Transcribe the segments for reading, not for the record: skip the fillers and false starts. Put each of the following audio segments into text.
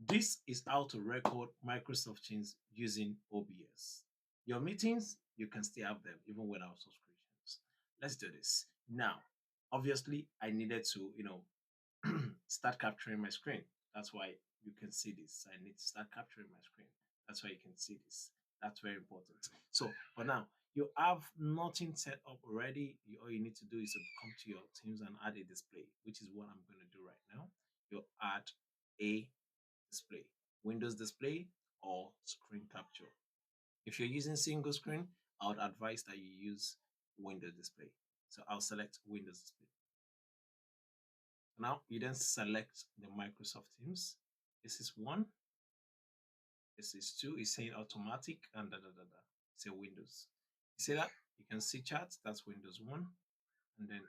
this is how to record Microsoft Teams using OBS. Your meetings, you can still have them even without subscriptions. Let's do this. Now, obviously, I needed to, start capturing my screen. That's why you can see this. I need to start capturing my screen. That's why you can see this. That's very important. So for now, you have nothing set up already. All you need to do is to come to your Teams and add a display, which is what I'm going to do right now. You add a display, Windows display or screen capture. If you're using single screen, I would advise that you use Windows display. So I'll select Windows display. Now you then select the Microsoft Teams. This is 1. This is 2. It's saying automatic and Say Windows. You see that? You can see chat. That's Windows 1. And then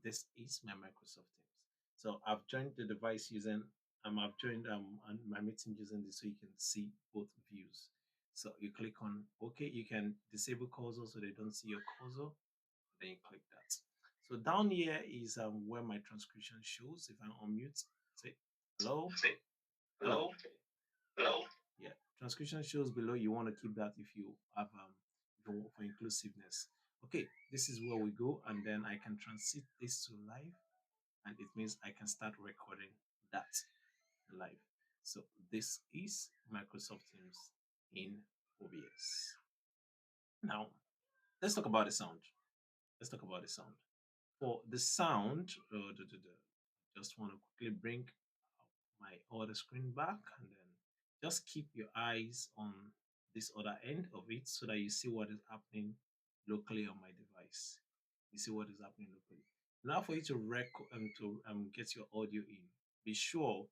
this is my Microsoft Teams. So I've joined the device using I've joined my meeting using this, so you can see both views. So you click on OK. You can disable cursor so they don't see your cursor. Then you click that. So down here is where my transcription shows. If I unmute, say hello, hello, hello. Yeah, transcription shows below. You want to keep that if you have for inclusiveness. Okay, this is where we go, and then I can transit this to live, and it means I can start recording that live. So this is Microsoft Teams in OBS. Now, let's talk about the sound. Let's talk about the sound. For the sound, just want to quickly bring my other screen back, and then just keep your eyes on this other end of it so that you see what is happening locally on my device. You see what is happening locally. Now for you to record get your audio in, be sure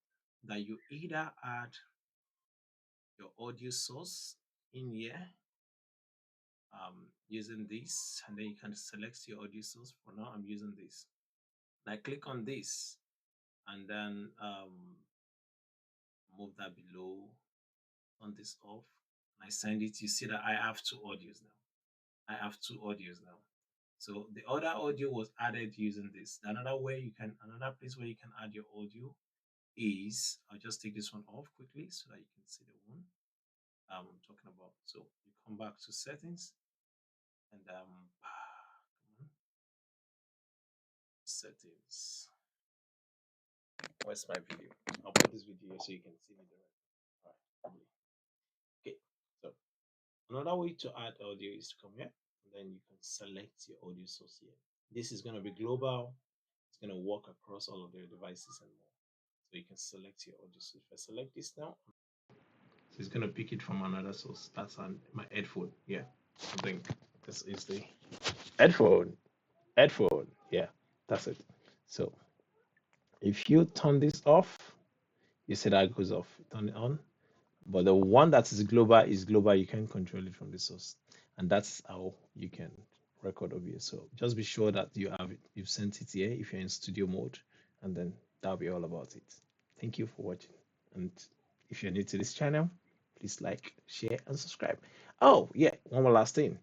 that you either add your audio source in here using this, and then you can select your audio source. For now, I'm using this. And I click on this, and then move that below, turn this off, and I send it. You see that I have 2 audios now. I have 2 audios now. So the other audio was added using this. Another place where you can add your audio is, I'll just take this one off quickly so that you can see the one I'm talking about. So you come back to settings, and come on, settings. Where's my video? I'll put this video here so you can see me directly. All right. Okay. So another way to add audio is to come here, and then you can select your audio source here. This is going to be global. It's going to work across all of your devices and more. So you can select your audio source. If I select this now, so it's going to pick it from another source. That's my headphone. Yeah. I think this is the headphone. Yeah, that's it. So if you turn this off, you see that goes off. Turn it on. But the one that is global, you can control it from the source, and that's how you can record OBS. So just be sure that you've sent it here if you're in studio mode, and then that'll be all about it. Thank you for watching, and if you're new to this channel, please like, share, and subscribe. Oh yeah, one more last thing.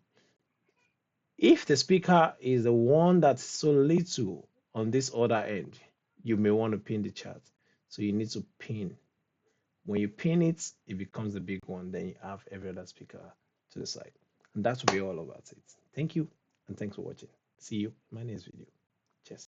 If the speaker is the one that's so little on this other end, you may want to pin the chat. So you need to pin. When you pin it, it becomes the big one. Then you have every other speaker to the side. And that will be all about it. Thank you, and thanks for watching. See you in my next video. Cheers.